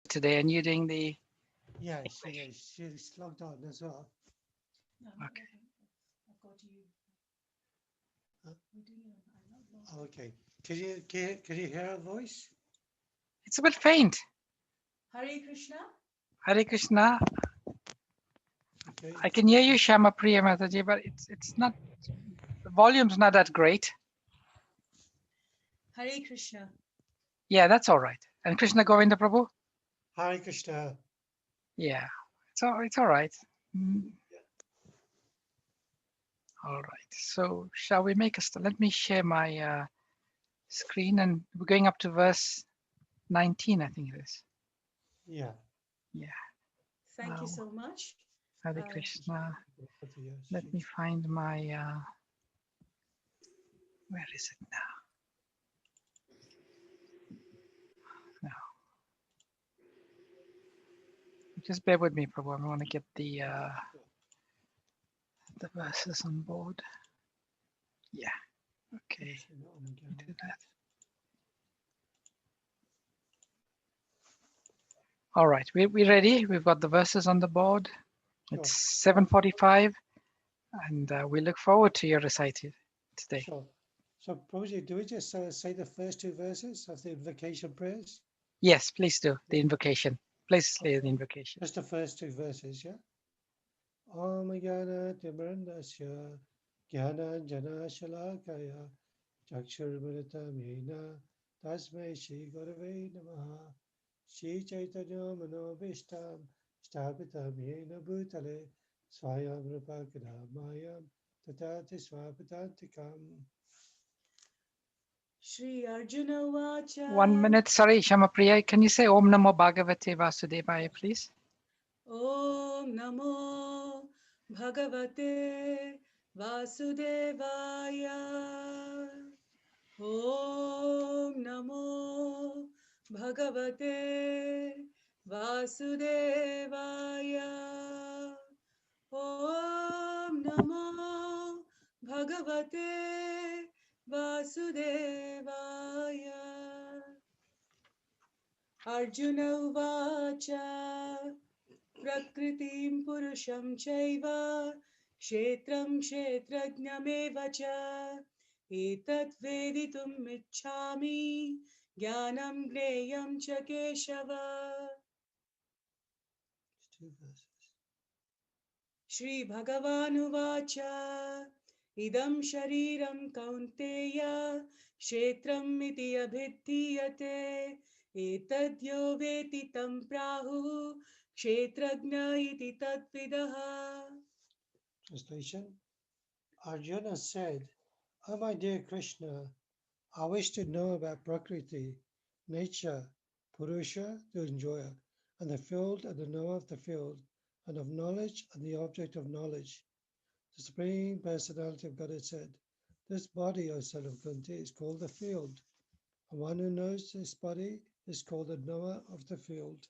today, and you're doing the. Yeah, she's logged on as well. Okay. Uh, okay. Can you hear her voice? It's a bit faint. Hare Krishna. Hare Krishna. Okay. I can hear you, Shama Priya Mataji, but it's not. The volume's not that great. Hare Krishna. Yeah, that's all right. And Krishna Govinda Prabhu. Hare Krishna. Yeah, it's all right. Mm, all right. So shall we make a start? Let me share my screen, and we're going up to verse 19, I think it is. Yeah. Yeah. Thank you so much. Hare Krishna. Let me She's- find my. Where is it now? No. Just bear with me, Prabhu. I want to get the verses on board. Yeah. Okay. Do that. All right. We're ready. We've got the verses on the board. Sure. It's 7:45, and we look forward to your recital today. Sure. So, Prabhuji, do we just say the first two verses of the invocation prayers? Yes, please do the invocation. Please say the invocation. Just the first two verses, yeah? Om Jnana Timrandasya Jnana Jana Shalakaya Chakshurmilitam Yena Tasmai Shri Gurave Namaha Shri Chaitanya Manobishtam Stapitam Yena Bhutale Swayam Rupakadamayam Tatati Swapatantikam. Shri Arjuna Vacha. 1 minute. Sorry, Shama Priya. Can you say Om Namo Bhagavate Vasudevaya, please? Om Namo Bhagavate Vasudevaya. Om Namo Bhagavate Vasudevaya. Om Namo Bhagavate Vasudevaya. Arjuna Uvacha Prakritim Purusham Chaiva Kshetram Kshetrajnameva cha Etat Veditum Ichchami Jnanam Gneyam cha Keshava. Two verses. Shri Bhagavanuvacha Idam Shariram Kaunteya Kshetram iti abhidhiyate Etadyo veti tam prahu Kshetrajna iti tadvidaha. Translation. Arjuna said, "O my dear Krishna, I wish to know about Prakriti, nature, Purusha, the enjoyer, and the field and the knower of the field, and of knowledge and the object of knowledge." The Supreme Personality of Godhead said, "This body, O son of Kunti, is called the field, and one who knows this body is called the knower of the field."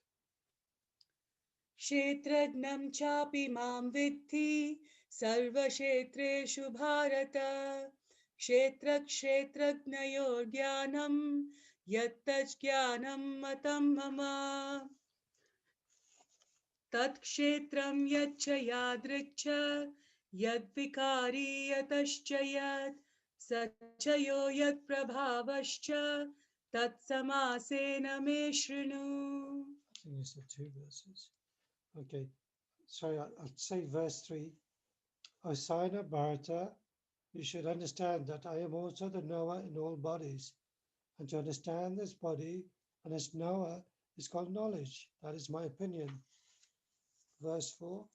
Kshetrajnam chapi mam vidhi sarva kshetreshu bharata kshetra kshetrajnayor jnanam yattaj jnanam matam mama tat kshetram yaccha yadricha yadvikari yatascha yad sachayo yad prabhavascha tat samasena me shrinu. I think you said two verses. Okay, sorry, I'll say verse 3. O son of Bharata, you should understand that I am also the knower in all bodies, and to understand this body and its knower is called knowledge. That is my opinion. Verse 4.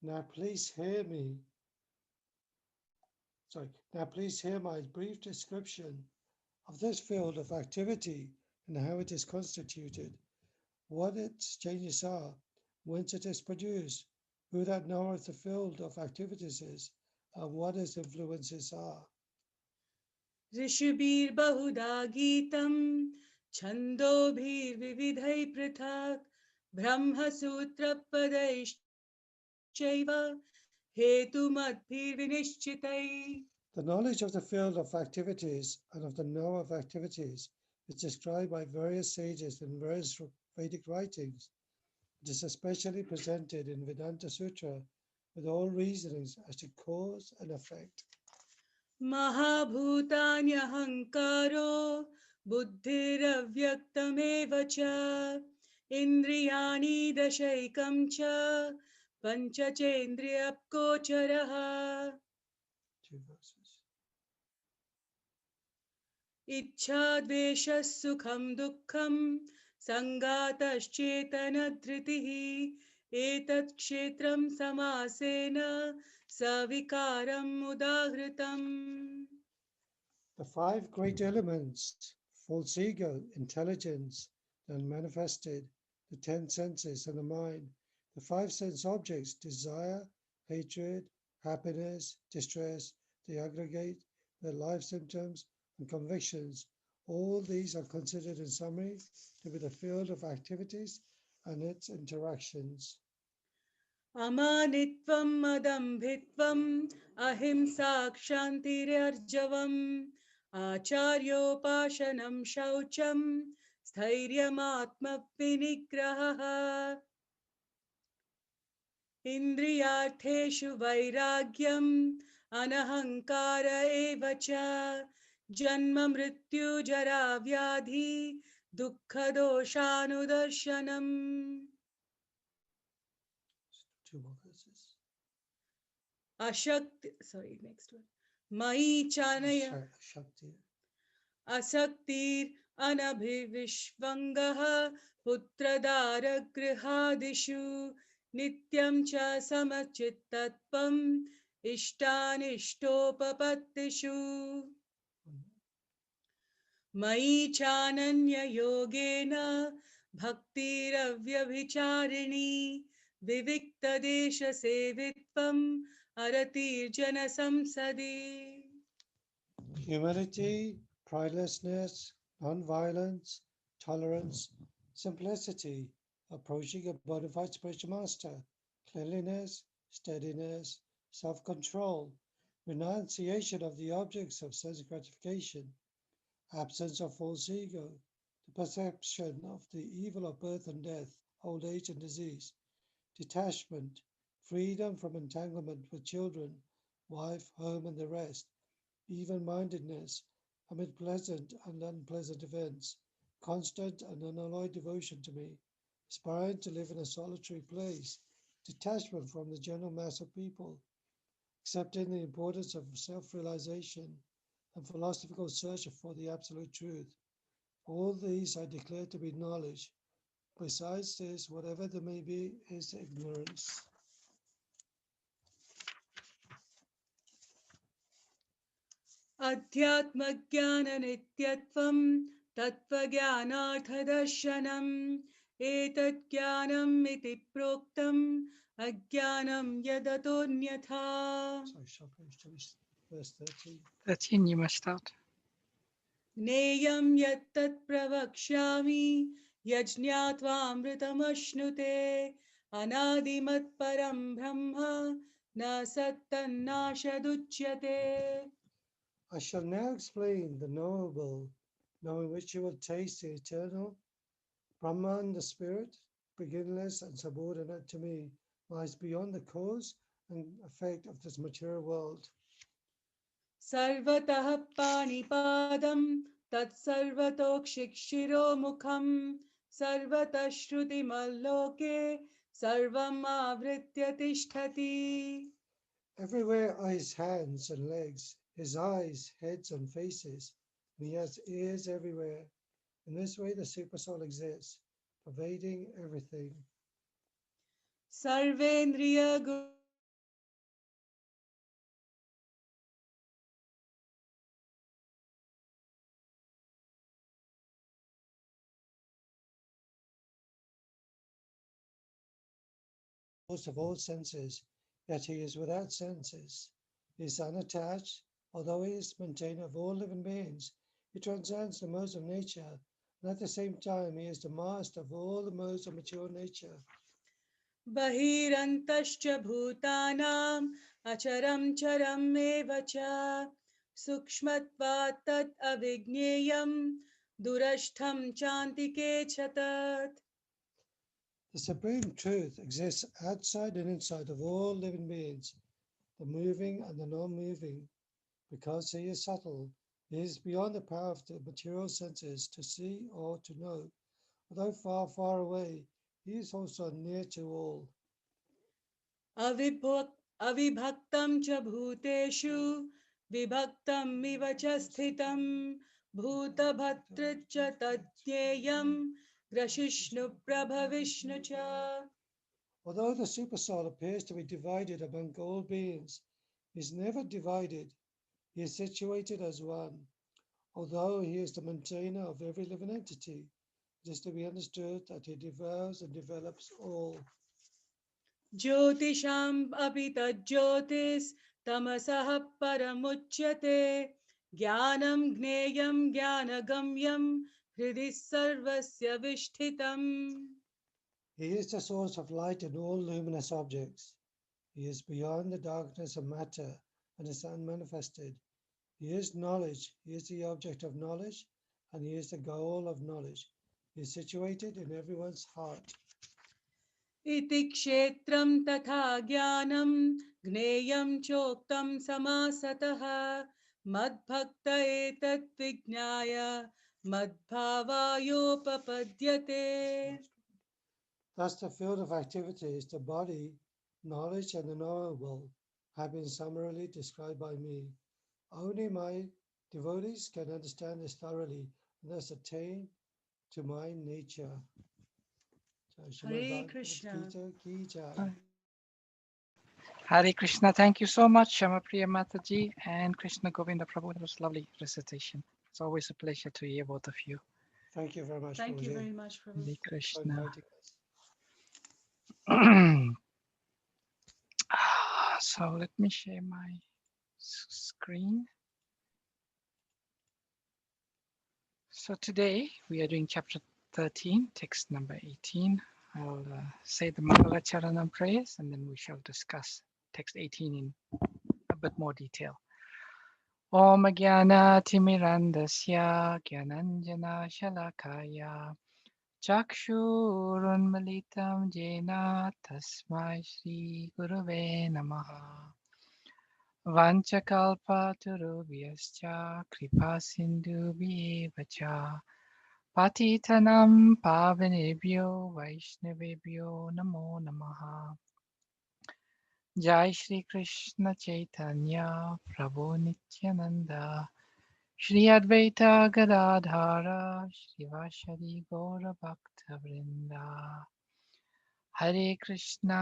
Now please hear me. Now please hear my brief description of this field of activity and how it is constituted, what its changes are, whence it is produced, who that knower of the field of activities is, and what its influences are. ऋषिभिर् बहुधा गीतं छन्दोभिर्विविधैः पृथक् ब्रह्मसूत्रपदैश्चैव हेतुमद्भिर्विनिश्चितैः. The knowledge of the field of activities and of the knower of activities is described by various sages in various Vedic writings. It is especially presented in Vedanta Sutra with all reasonings as to cause and effect. Mahabhutanyahangkaro buddhiravyaktamev cha indriyani dashaikam cha panchachendriyapkocharaha Two verses. इच्छाद्वेषः सुखं दुःखं सङ्गातश्चेतनधृतिः एतत् क्षेत्रं समासेन सविकारम् उदाहृतम्. The five great elements, false ego, intelligence, the unmanifested, the 10 senses and the mind, the five sense objects, desire, hatred, happiness, distress, the aggregate, the life symptoms, and convictions, all these are considered in summary to be the field of activities and its interactions. अमानित्वं मदम्भित्वम् अहिंसा क्षान्तिर्जवम् आचार्योपासनं शौचं स्थैर्यमात्मविनिग्रहः इन्द्रियार्थेषु वैराग्यम् अनहङ्कार एव च जन्म मृत्यु जरा व्याधि दुःखदोषानुदर्शनम्. Two more verses. Next one. Mai chanaya Shakti. asaktir anabhivishvangaha putradaragrihadishu nityam cha samachittatvam ishtanishtopapatishu Mai chananya yogena bhaktiravyavicharini viviktadesha sevitvam aratirjana samsadi. Humility, pridelessness, non-violence, tolerance, simplicity, approaching a bona fide spiritual master, cleanliness, steadiness, self-control, renunciation of the objects of sense gratification, absence of false ego, the perception of the evil of birth and death, old age and disease, detachment, freedom from entanglement with children, wife, home, and the rest, even-mindedness amid pleasant and unpleasant events, constant and unalloyed devotion to me, aspiring to live in a solitary place, detachment from the general mass of people, accepting the importance of self-realization and philosophical search for the absolute truth. All these I declare to be knowledge. Besides this, whatever there may be is ignorance. अध्यात्मज्ञाननित्यत्वं तत्त्वज्ञानार्थदर्शनम् एतज्ज्ञानम् इति प्रोक्तम् अज्ञानं यदतोऽन्यथा. Verse 13. 13 you must start. ज्ञेयं यत्तत् प्रवक्ष्यामि यज्ञात्वामृतमश्नुते अनादिमत्परं ब्रह्म न सत्तन्नाशदुच्यते. I shall now explain the knowable, knowing which you will taste the eternal. Brahman, the spirit, beginless and subordinate to me, lies beyond the cause and effect of this material world. सर्वतः पाणिपादं तत्सर्वतोक्षिशिरोमुखं सर्वतः श्रुतिमल्लोके सर्वम् आवृत्य तिष्ठति. Everywhere are his hands and legs, his eyes, heads, and faces, and he has ears everywhere. In this way, the Supersoul exists, pervading everything. सर्वेन्द्रिय Most of all senses, yet he is without senses. He is unattached, although he is maintainer of all living beings. He transcends the modes of nature, and at the same time he is the master of all the modes of mature nature. बहिरन्तश्च भूतानाम् अचरं चरम् एव च सूक्ष्मत्वात् तत् अविज्ञेयं दुरष्टं चान्तिके च तत्. The Supreme Truth exists outside and inside of all living beings, the moving and the non-moving. Because he is subtle, he is beyond the power of the material senses to see or to know. Although far, far away, he is also near to all. अविभक्तं च भूतेषु विभक्तं इव च स्थितं भूतभर्तृ च तज्ज्ञेयं ग्रसिष्णुप्रभविष्णु च. Although the Supersoul appears to be divided among all beings, he is never divided. He is situated as one. Although he is the maintainer of every living entity, it is to be understood that he devours and develops all. ज्योतिषाम् अपि तज्ज्योतिस्तमसः परमुच्यते ज्ञानं ज्ञेयं ज्ञानगम्यं हृदि सर्वस्य विष्ठितम्. He is the source of light in all luminous objects. He is beyond the darkness of matter and is unmanifested. He is knowledge. He is the object of knowledge, and he is the goal of knowledge. He is situated in everyone's heart. इति क्षेत्रं तथा ज्ञानं ज्ञेयं चोक्तं समासतः मद्भक्त एतत् विज्ञाय मद्भावायोपपद्यते. Thus, the field of activities, the body, knowledge, and the knowable have been summarily described by me. Only my devotees can understand this thoroughly and thus attain to my nature. Hare Krishna. Hare Krishna. Thank you so much, Shamapriya Mataji and Krishna Govinda Prabhu. That was lovely recitation. It's always a pleasure to hear both of you. Thank you very much. Thank you very much, Prabhu. Hare for Krishna. inviting us. So let me share my screen. So today we are doing chapter 13, text number 18. I'll say the Mangala Charanam prayers and then we shall discuss text 18 in a bit more detail. Om Jnana Timirandasya Jnananjana Shalakaya Chakshurunmalitam Jena Tasmai Shri Gurave Namaha Vanchakalpatarubhyascha Kripa Sindhubhyeva cha Patitanam Pavanebhyo Vaishnavebhyo Namo Namaha Jai Shri Krishna Chaitanya Prabhu Nityananda Shri Advaita Gadadhara Shivashari Gaura Bhakta Vrinda Hare Krishna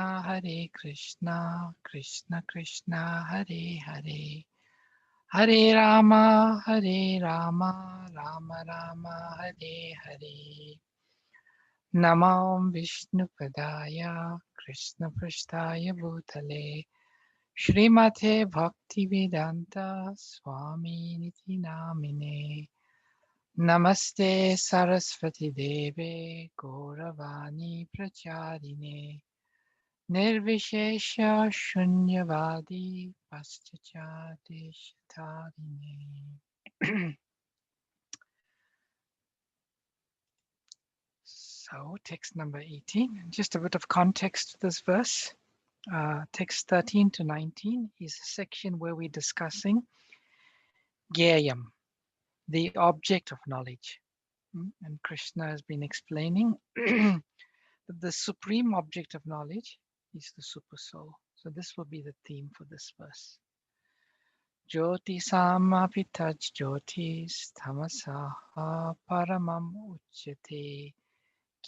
Krishna Krishna Hare Hare Hare Rama Rama Rama Hare Hare Namam Vishnu Padaya Krishna Prasthaya Bhutale Srimate Bhaktivedanta Swami Niti Namine Namaste Saraswati Deve Gauravani Pracharine Nirvishesha Shunyavadi Paschachadeshatarine. So text number 18, just a bit of context to this verse. Text 13 to 19 is a section where we're discussing Gyayam, the object of knowledge. And Krishna has been explaining that the supreme object of knowledge is the super soul. So this will be the theme for this verse. Jyoti samapi taj jyotis tamasaha paramam uchyate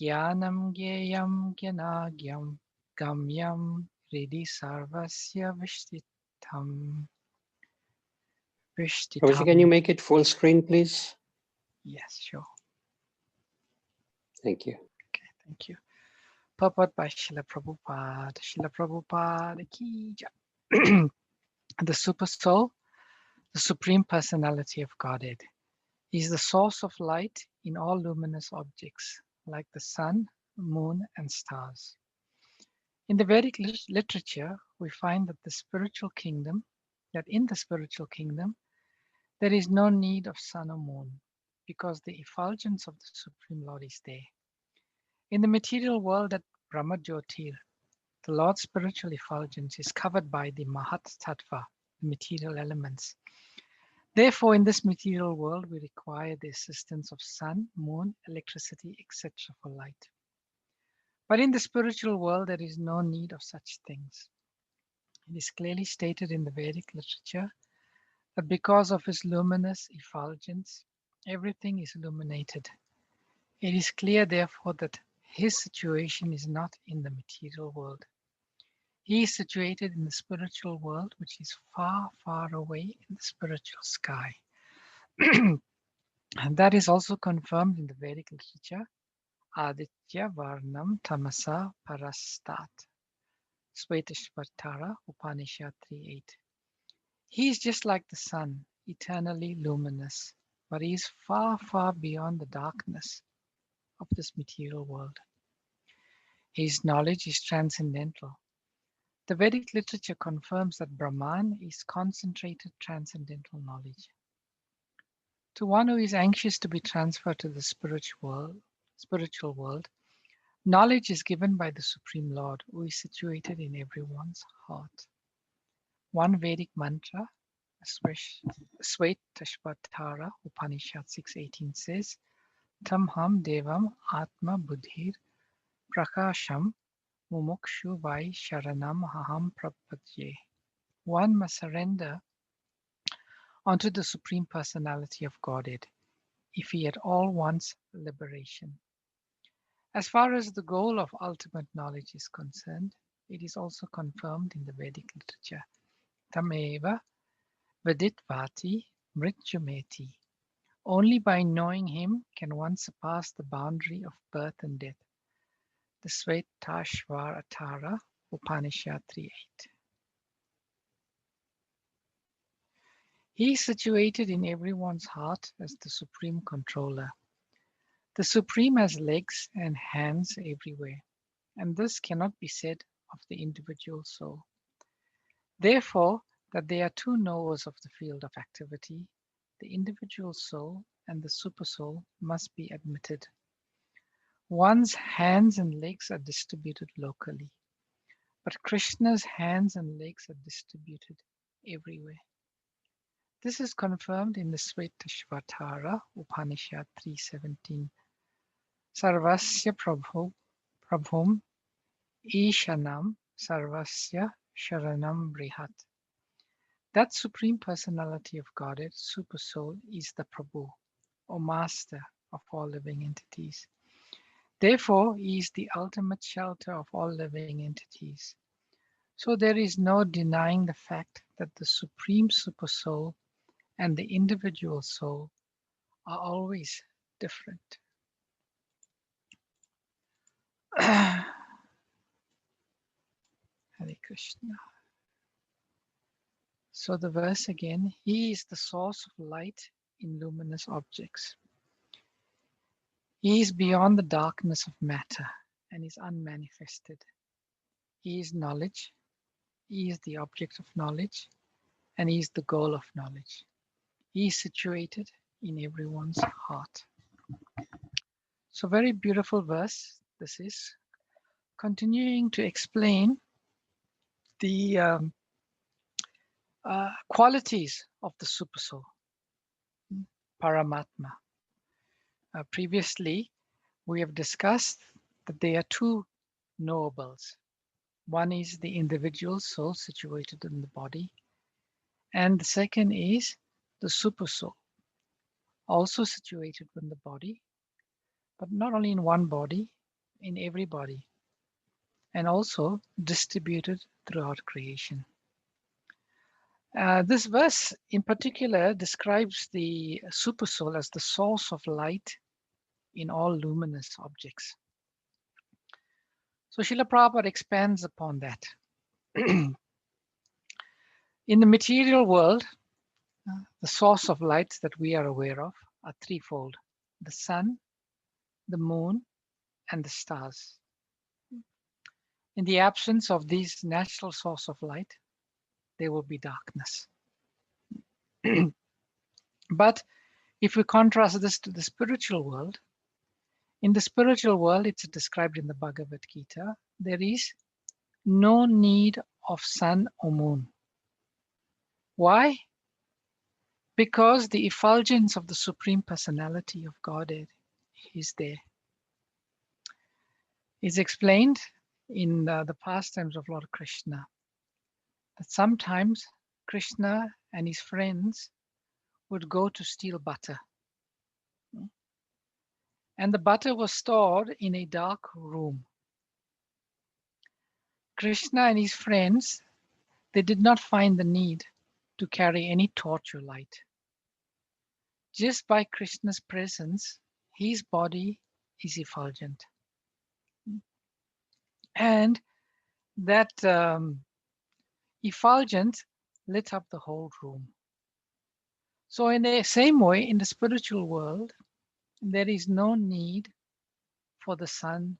Jnanam gyayam gyanagyam gamyam Hridi sarvasya vishtitam. Prabhuji, can you make it full screen, please? Yes, sure. Thank you. Okay, thank you. Purport by Srila Prabhupada. Srila Prabhupada ki jai. The super soul, the supreme personality of Godhead, is the source of light in all luminous objects, like the sun, moon, and stars. In the Vedic literature, we find that in the spiritual kingdom, there is no need of sun or moon, because the effulgence of the Supreme Lord is there. In the material world, that Brahmajyotir, the Lord's spiritual effulgence, is covered by the Mahat Tattva, the material elements. Therefore, in this material world, we require the assistance of sun, moon, electricity, etc. for light. But in the spiritual world, there is no need of such things. It is clearly stated in the Vedic literature that because of his luminous effulgence, everything is illuminated. It is clear, therefore, that his situation is not in the material world. He is situated in the spiritual world, which is far, far away in the spiritual sky. And that is also confirmed in the Vedic literature. Aditya Varnam Tamasa Parastat. Svetashvatara Upanishad 3.8. He is just like the sun, eternally luminous, but he is far, far beyond the darkness of this material world. His knowledge is transcendental. The Vedic literature confirms that Brahman is concentrated transcendental knowledge. To one who is anxious to be transferred to the spiritual world, knowledge is given by the Supreme Lord, who is situated in everyone's heart. One Vedic mantra, Svetashvatara Upanishad 6.18 says, Tam ham devam atma buddhir prakasham mumukshu vai sharanam aham prapadye. One must surrender unto the Supreme Personality of Godhead if he at all wants liberation. As far as the goal of ultimate knowledge is concerned, it is also confirmed in the Vedic literature. Tameva Vaditvati Mrityumeti. Only by knowing him can one surpass the boundary of birth and death. The Svetashvatara Upanishad 3.8. He is situated in everyone's heart as the Supreme Controller. The Supreme has legs and hands everywhere, and this cannot be said of the individual soul. Therefore, that there are two knowers of the field of activity, the individual soul and the supersoul, must be admitted. One's hands and legs are distributed locally, but Krishna's hands and legs are distributed everywhere. This is confirmed in the Svetashvatara Upanishad 3.17. Sarvasya Prabhum Ishanam Sarvasya Sharanam Brihat. That Supreme Personality of Godhead, Supersoul, is the Prabhu, or Master of all living entities. Therefore, he is the ultimate shelter of all living entities. So there is no denying the fact that the Supreme Supersoul and the individual soul are always different. Hare Krishna. So the verse again, he is the source of light in luminous objects. He is beyond the darkness of matter and is unmanifested. He is knowledge, he is the object of knowledge, and he is the goal of knowledge. He is situated in everyone's heart. So very beautiful verse this is, continuing to explain the qualities of the Supersoul, Paramatma. Previously, we have discussed that there are two knowables. One is the individual soul situated in the body, and the second is the Supersoul, also situated in the body, but not only in one body, in every body, and also distributed throughout creation. This verse in particular describes the Supersoul as the source of light in all luminous objects. So Srila Prabhupada expands upon that. In the material world, the source of lights that we are aware of are threefold: the sun, the moon, and the stars. In the absence of these natural source of light, there will be darkness. But if we contrast this to the spiritual world, In the spiritual world, it's described in the Bhagavad Gita, there is no need of sun or moon. Why? Because the effulgence of the Supreme Personality of Godhead is there. It's explained in the pastimes of Lord Krishna that sometimes Krishna and his friends would go to steal butter. And the butter was stored in a dark room. Krishna and his friends, they did not find the need to carry any torch or light. Just by Krishna's presence, his body is effulgent. And that effulgence lit up the whole room. So in the same way, in the spiritual world, there is no need for the sun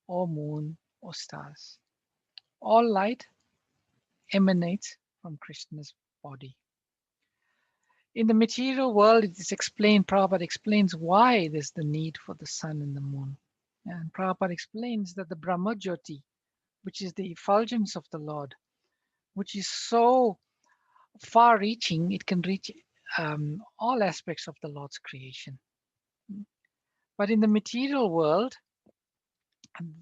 or moon or stars. All light emanates from Krishna's body. In the material world, it is explained, Prabhupada explains why there's the need for the sun and the moon. And Prabhupada explains that the Brahma Jyoti, which is the effulgence of the Lord, which is so far-reaching, it can reach all aspects of the Lord's creation. But in the material world,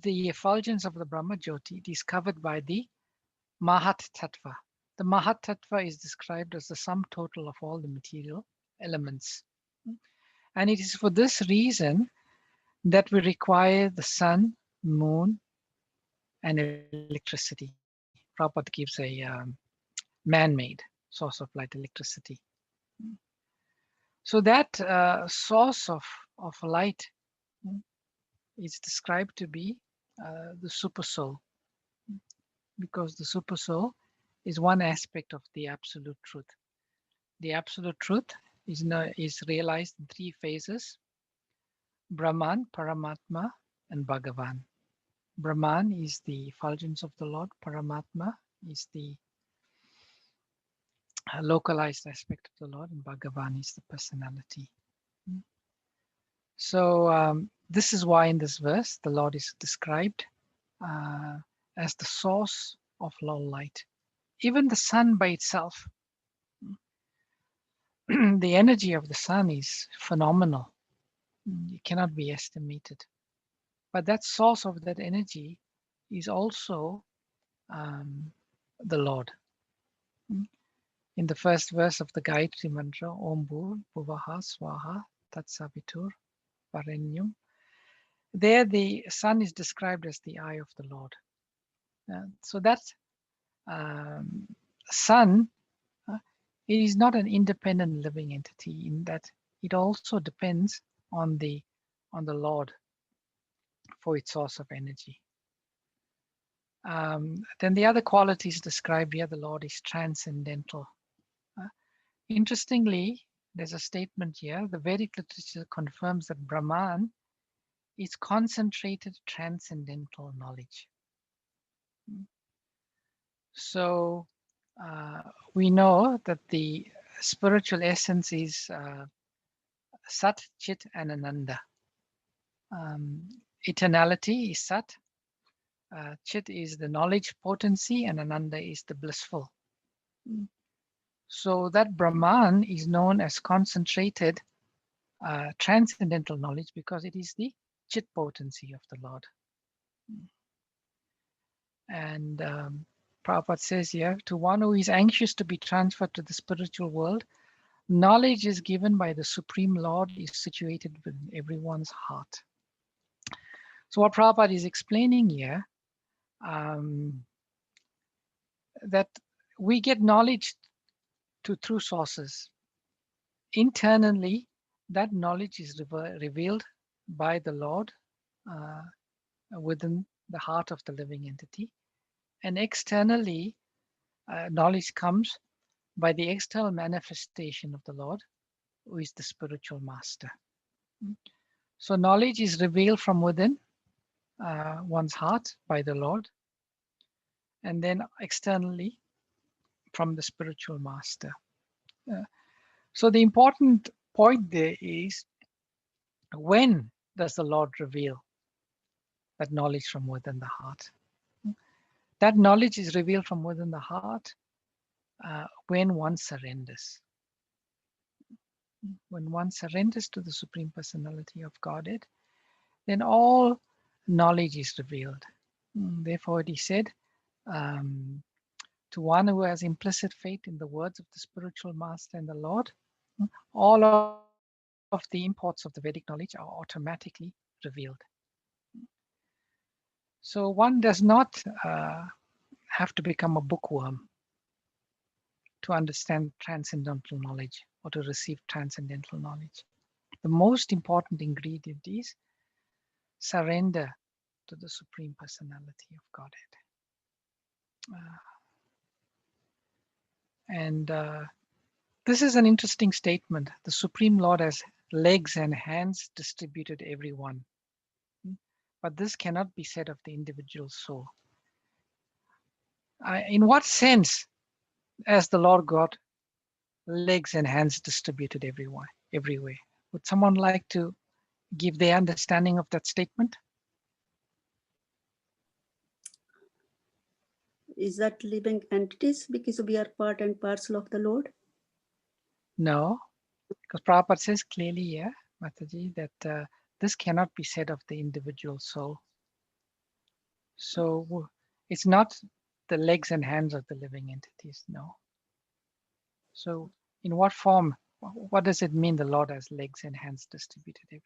the effulgence of the Brahma Jyoti is covered by the Mahat Tattva. The Mahat Tattva is described as the sum total of all the material elements. And it is for this reason that we require the sun, moon, and electricity. Prabhupada gives a man-made source of light, electricity. So that source of light is described to be the super soul, because the super soul is one aspect of the absolute truth. The absolute truth is realized in three phases: Brahman, Paramatma, and Bhagavan. Brahman is the effulgence of the Lord. Paramatma is the localized aspect of the Lord, and Bhagavan is the personality. So this is why in this verse the Lord is described as the source of all light. Even the sun by itself, the energy of the sun is phenomenal. It cannot be estimated. But that source of that energy is also the Lord. In the first verse of the Gayatri Mantra, Om Bhur Bhuvaha Swaha Tat Savitur Varenyam, there the sun is described as the eye of the Lord. So that sun, it is not an independent living entity, in that it also depends on the Lord for its source of energy. Then the other qualities described here, the Lord is transcendental. Interestingly, there's a statement here, the Vedic literature confirms that Brahman is concentrated transcendental knowledge. So we know that the spiritual essence is Sat, Chit, and Ananda. Eternality is Sat, Chit is the knowledge potency, and Ananda is the blissful. So that Brahman is known as concentrated transcendental knowledge because it is the Chit potency of the Lord. And Prabhupada says here, to one who is anxious to be transferred to the spiritual world, knowledge is given by the Supreme Lord is situated within everyone's heart. So what Prabhupada is explaining here, that we get knowledge through sources. Internally, that knowledge is revealed by the Lord within the heart of the living entity. And externally, knowledge comes by the external manifestation of the Lord, who is the spiritual master. So knowledge is revealed from within one's heart by the Lord, and then externally from the spiritual master. So the important point there is, when does the Lord reveal that knowledge from within the heart. That knowledge is revealed from within the heart when one surrenders. When one surrenders to the Supreme Personality of Godhead, then all knowledge is revealed. Therefore, it is said, to one who has implicit faith in the words of the spiritual master and the Lord, all of the imports of the Vedic knowledge are automatically revealed. So one does not have to become a bookworm to understand transcendental knowledge or to receive transcendental knowledge. The most important ingredient is surrender to the Supreme Personality of Godhead. And this is an interesting statement. The Supreme Lord has legs and hands distributed everyone. But this cannot be said of the individual soul. In what sense has the Lord God legs and hands distributed everywhere? Would someone like to give their understanding of that statement? Is that living entities because we are part and parcel of the Lord? No, because Prabhupada says clearly here, Mataji, that this cannot be said of the individual soul. So it's not the legs and hands of the living entities, no. So in what form, what does it mean the Lord has legs and hands distributed everywhere?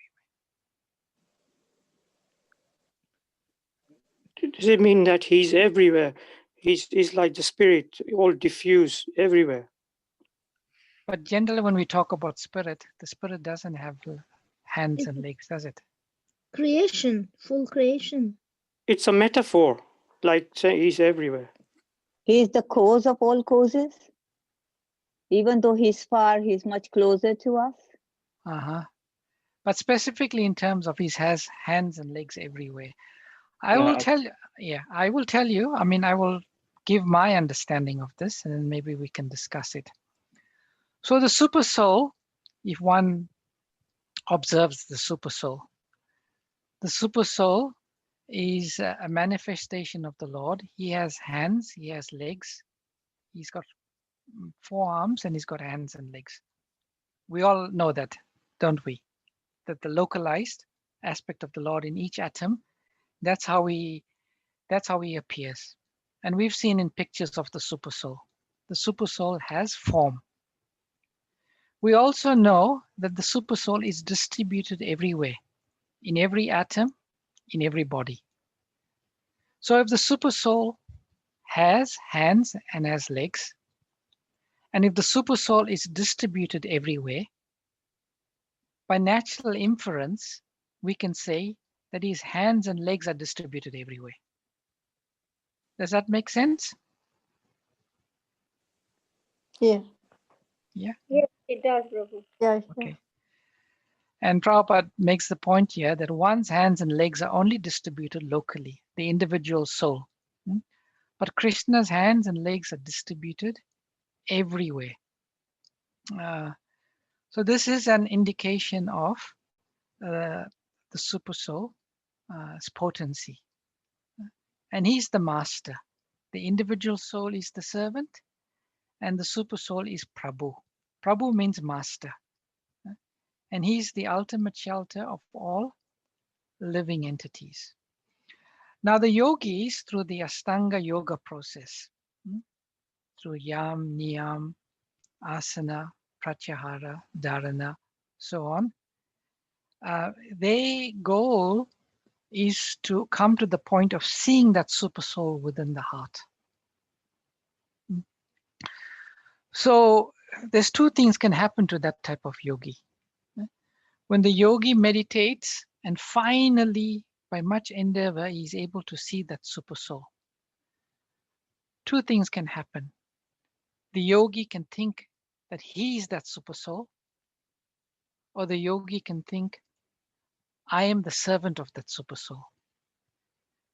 Does it mean that he's everywhere? He's like the spirit, all diffuse everywhere. But generally when we talk about spirit, the spirit doesn't have hands and legs, does it? Creation, full creation. It's a metaphor, like say he's everywhere. He is the cause of all causes. Even though he's far, he's much closer to us. But specifically in terms of he has hands and legs everywhere. I will tell you, I will give my understanding of this and then maybe we can discuss it. So the super soul, if one observes the super soul is a manifestation of the Lord. He has hands, he has legs, he's got 4 arms and he's got hands and legs. We all know that, don't we? That the localized aspect of the Lord in each atom, that's how he appears. And we've seen in pictures of the super soul. The super soul has form. We also know that the super soul is distributed everywhere, in every atom, in every body. So if the super soul has hands and has legs, and if the super soul is distributed everywhere, by natural inference, we can say that his hands and legs are distributed everywhere. Does that make sense? Yeah. Yeah? Yes, it does, Prabhu. Yeah. Okay. And Prabhupada makes the point here that one's hands and legs are only distributed locally, the individual soul. But Krishna's hands and legs are distributed everywhere. So this is an indication of the super soul's potency. And he's the master. The individual soul is the servant, and the super soul is Prabhu. Prabhu means master. And he's the ultimate shelter of all living entities. Now the yogis, through the Ashtanga yoga process, through yam, niyam, asana, pratyahara, dharana, so on, their goal is to come to the point of seeing that super soul within the heart. So there's 2 things can happen to that type of yogi. When the yogi meditates and finally, by much endeavor, he's able to see that super soul. 2 things can happen. The yogi can think that he is that super soul, or the yogi can think, I am the servant of that super soul.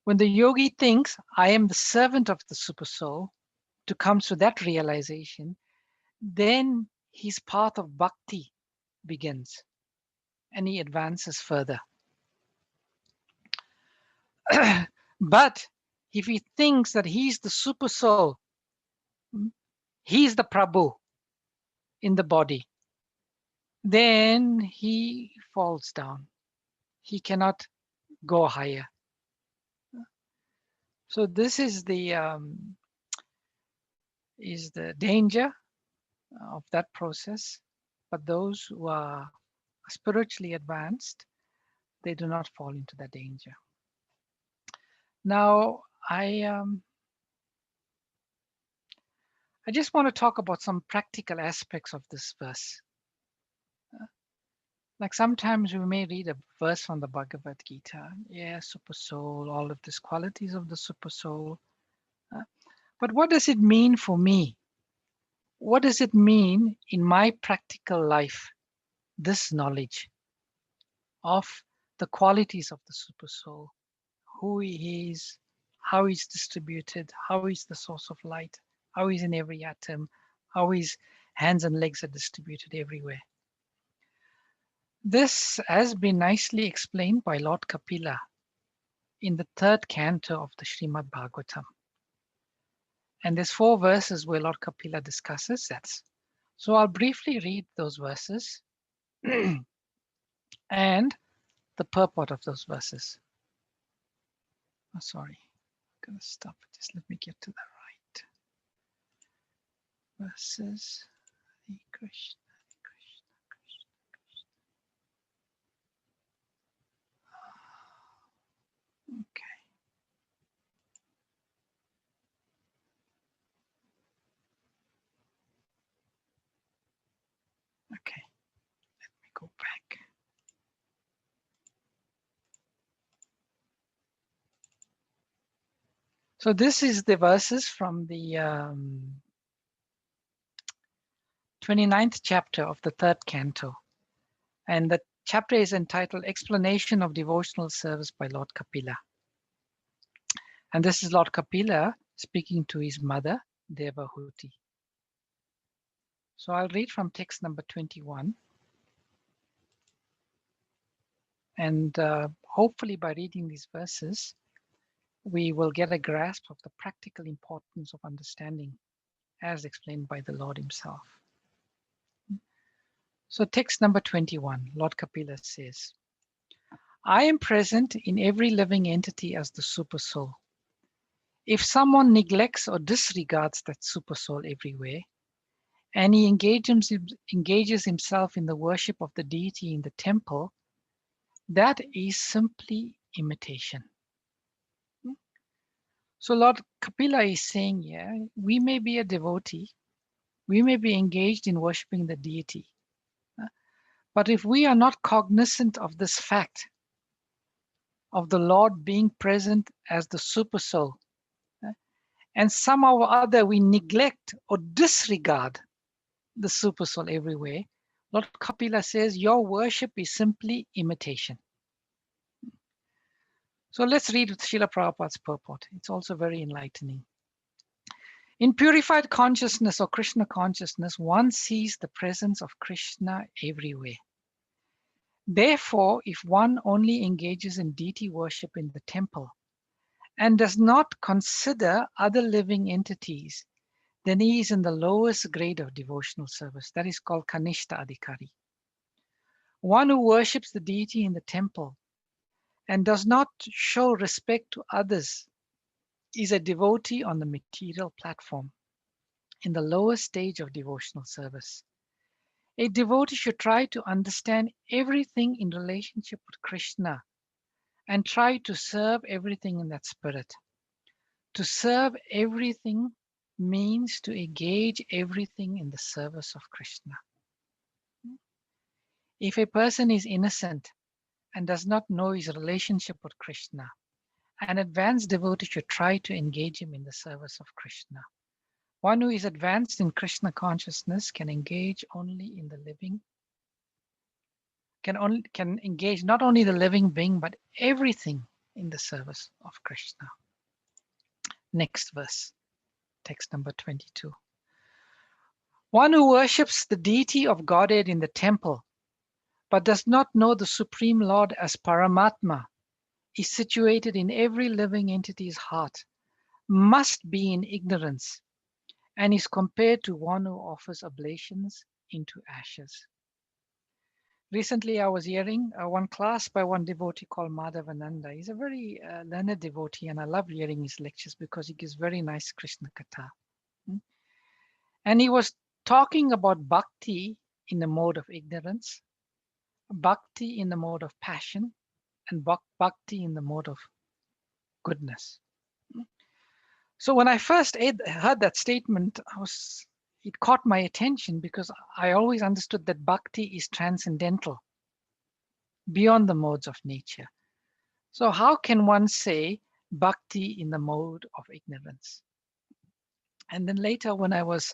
When the yogi thinks, I am the servant of the super soul, to come to that realization, then his path of bhakti begins and he advances further. But if he thinks that he's the super soul, he's the Prabhu in the body, then he falls down. He cannot go higher. So this is the danger of that process. But those who are spiritually advanced, they do not fall into that danger. Now, I just want to talk about some practical aspects of this verse. Like sometimes we may read a verse from the Bhagavad Gita, yeah, super soul, all of these qualities of the super soul. But what does it mean for me? What does it mean in my practical life, this knowledge of the qualities of the super soul, who he is, how he's distributed, how he's the source of light, how he's in every atom, how his hands and legs are distributed everywhere. This has been nicely explained by Lord Kapila in the 3rd canto of the Srimad Bhagavatam. And there's 4 verses where Lord Kapila discusses that. So I'll briefly read those verses and the purport of those verses. Oh, sorry, I'm gonna stop. Just let me get to the right verses. Hare Krishna, Hare Krishna, Krishna Krishna. Okay. Okay, let me go back. So this is the verses from the 29th chapter of the 3rd canto. And the chapter is entitled Explanation of Devotional Service by Lord Kapila. And this is Lord Kapila speaking to his mother, Devahuti. So I'll read from text number 21. And hopefully by reading these verses, we will get a grasp of the practical importance of understanding as explained by the Lord himself. So text number 21, Lord Kapila says, I am present in every living entity as the super soul. If someone neglects or disregards that super soul everywhere, and he engages himself in the worship of the deity in the temple, that is simply imitation. So Lord Kapila is saying, yeah, we may be a devotee, we may be engaged in worshiping the deity, but if we are not cognizant of this fact of the Lord being present as the super soul, and somehow or other we neglect or disregard the super soul everywhere, Lord Kapila says your worship is simply imitation. So let's read Srila Prabhupada's purport. It's also very enlightening. In purified consciousness or Krishna consciousness, one sees the presence of Krishna everywhere. Therefore, if one only engages in deity worship in the temple and does not consider other living entities, then he is in the lowest grade of devotional service. That is called Kanishta Adhikari. One who worships the deity in the temple and does not show respect to others is a devotee on the material platform, in the lowest stage of devotional service. A devotee should try to understand everything in relationship with Krishna and try to serve everything in that spirit. To serve everything means to engage everything in the service of Krishna. If a person is innocent and does not know his relationship with Krishna, an advanced devotee should try to engage him in the service of Krishna. One who is advanced in Krishna consciousness can engage only in the living, can engage not only the living being, but everything in the service of Krishna. Next verse, text number 22. One who worships the deity of Godhead in the temple, but does not know the Supreme Lord as Paramatma, is situated in every living entity's heart must be in ignorance and is compared to one who offers oblations into ashes. Recently, I was hearing one class by one devotee called Madhavananda. He's a very learned devotee, and I love hearing his lectures because he gives very nice Krishna Katha. And he was talking about bhakti in the mode of ignorance, bhakti in the mode of passion, and bhakti in the mode of goodness. So when I first heard that statement, it caught my attention because I always understood that bhakti is transcendental, beyond the modes of nature. So how can one say bhakti in the mode of ignorance? And then later when I was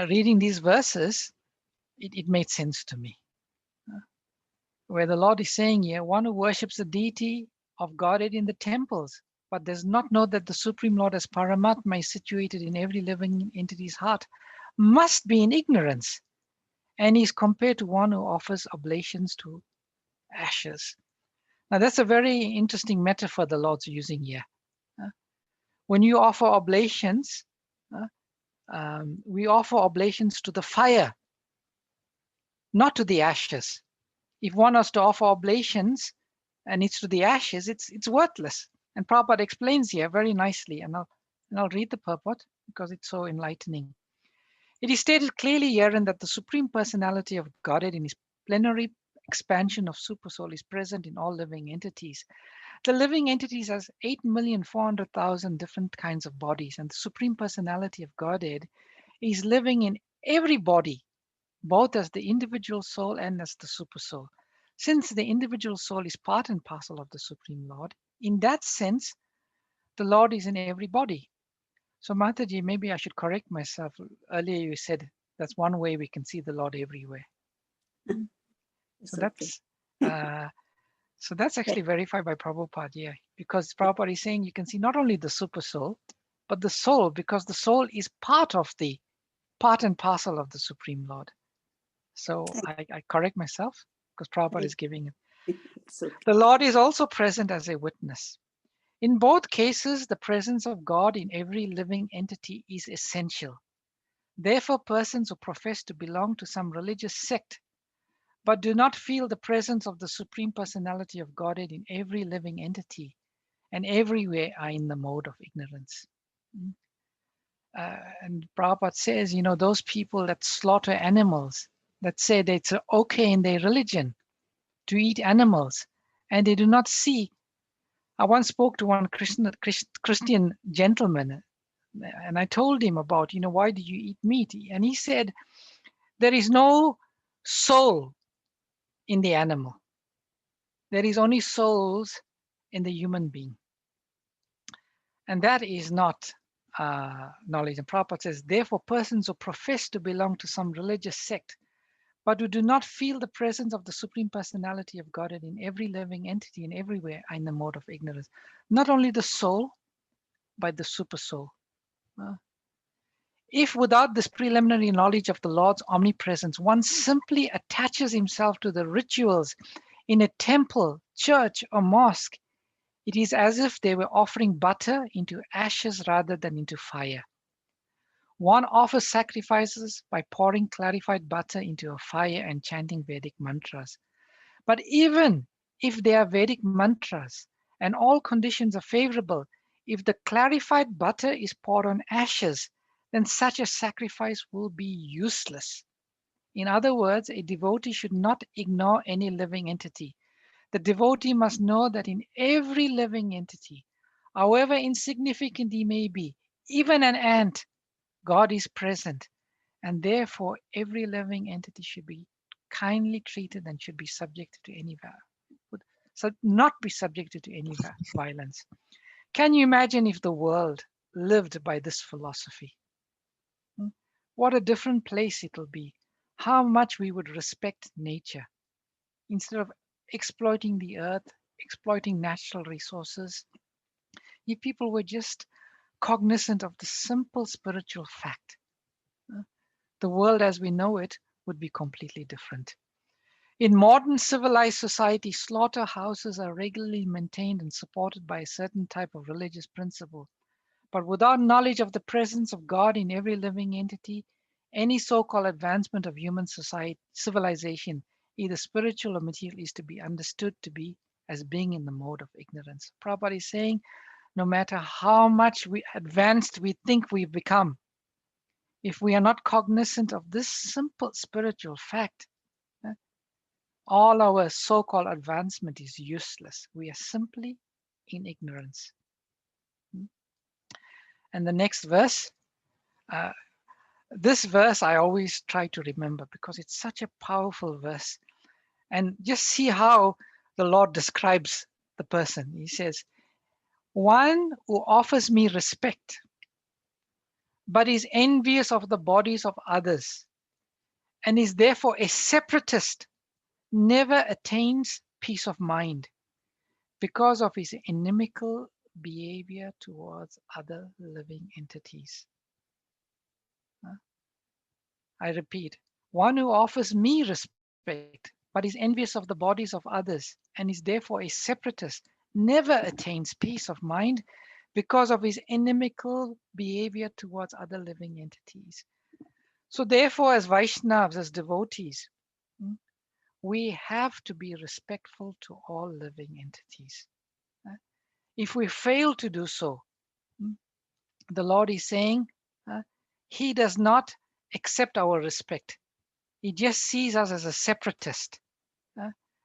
reading these verses, it made sense to me. Where the Lord is saying here, one who worships the deity of Godhead in the temples, but does not know that the Supreme Lord as Paramatma is situated in every living entity's heart, must be in ignorance, and is compared to one who offers oblations to ashes. Now that's a very interesting metaphor the Lord's using here. When you offer oblations, we offer oblations to the fire, not to the ashes. If one was to offer oblations and it's to the ashes, it's worthless. And Prabhupada explains here very nicely, and I'll read the purport because it's so enlightening. It is stated clearly herein that the Supreme Personality of Godhead in his plenary expansion of Supersoul is present in all living entities. The living entities has 8,400,000 different kinds of bodies, and the Supreme Personality of Godhead is living in every body, both as the individual soul and as the Supersoul. Since the individual soul is part and parcel of the Supreme Lord, in that sense, the Lord is in every body. So Mataji, maybe I should correct myself. Earlier you said that's one way we can see the Lord everywhere. It's So okay. that's actually verified by Prabhupada here, because Prabhupada is saying you can see not only the super soul, but the soul, because the soul is part and parcel of the Supreme Lord. So I correct myself because Prabhupada is giving it. It's okay. The Lord is also present as a witness. In both cases, the presence of God in every living entity is essential. Therefore, persons who profess to belong to some religious sect but do not feel the presence of the Supreme Personality of Godhead in every living entity and everywhere are in the mode of ignorance. And Prabhupada says, those people that slaughter animals, that say that it's okay in their religion to eat animals, and they do not see. I once spoke to one Christian gentleman, and I told him about, why do you eat meat? And he said, there is no soul in the animal. There is only souls in the human being. And that is not knowledge. And Prabhupada says, therefore, persons who profess to belong to some religious sect, but who do not feel the presence of the Supreme Personality of Godhead in every living entity and everywhere are in the mode of ignorance. Not only the soul, but the super soul. If without this preliminary knowledge of the Lord's omnipresence, one simply attaches himself to the rituals in a temple, church, or mosque, it is as if they were offering butter into ashes rather than into fire. One offers sacrifices by pouring clarified butter into a fire and chanting Vedic mantras. But even if they are Vedic mantras and all conditions are favorable, if the clarified butter is poured on ashes, then such a sacrifice will be useless. In other words, a devotee should not ignore any living entity. The devotee must know that in every living entity, however insignificant he may be, even an ant, God is present. And therefore, every living entity should be kindly treated and should be subjected to any not be subjected to any violence. Can you imagine if the world lived by this philosophy? What a different place it will be. How much we would respect nature instead of exploiting the earth, exploiting natural resources. If people were just cognizant of the simple spiritual fact, the world as we know it would be completely different. In modern civilized society, slaughterhouses are regularly maintained and supported by a certain type of religious principle. But without knowledge of the presence of God in every living entity, any so-called advancement of human society, civilization, either spiritual or material, is to be understood to be as being in the mode of ignorance. Prabhupada is saying, no matter how much advanced we think we've become, if we are not cognizant of this simple spiritual fact, all our so-called advancement is useless. We are simply in ignorance. And the next verse, this verse I always try to remember because it's such a powerful verse. And just see how the Lord describes the person. He says, one who offers me respect, but is envious of the bodies of others, and is therefore a separatist, never attains peace of mind because of his inimical behavior towards other living entities. I repeat, one who offers me respect, but is envious of the bodies of others, and is therefore a separatist, never attains peace of mind because of his inimical behavior towards other living entities. So therefore, as Vaishnavas, as devotees, we have to be respectful to all living entities. If we fail to do so, the Lord is saying he does not accept our respect. He just sees us as a separatist.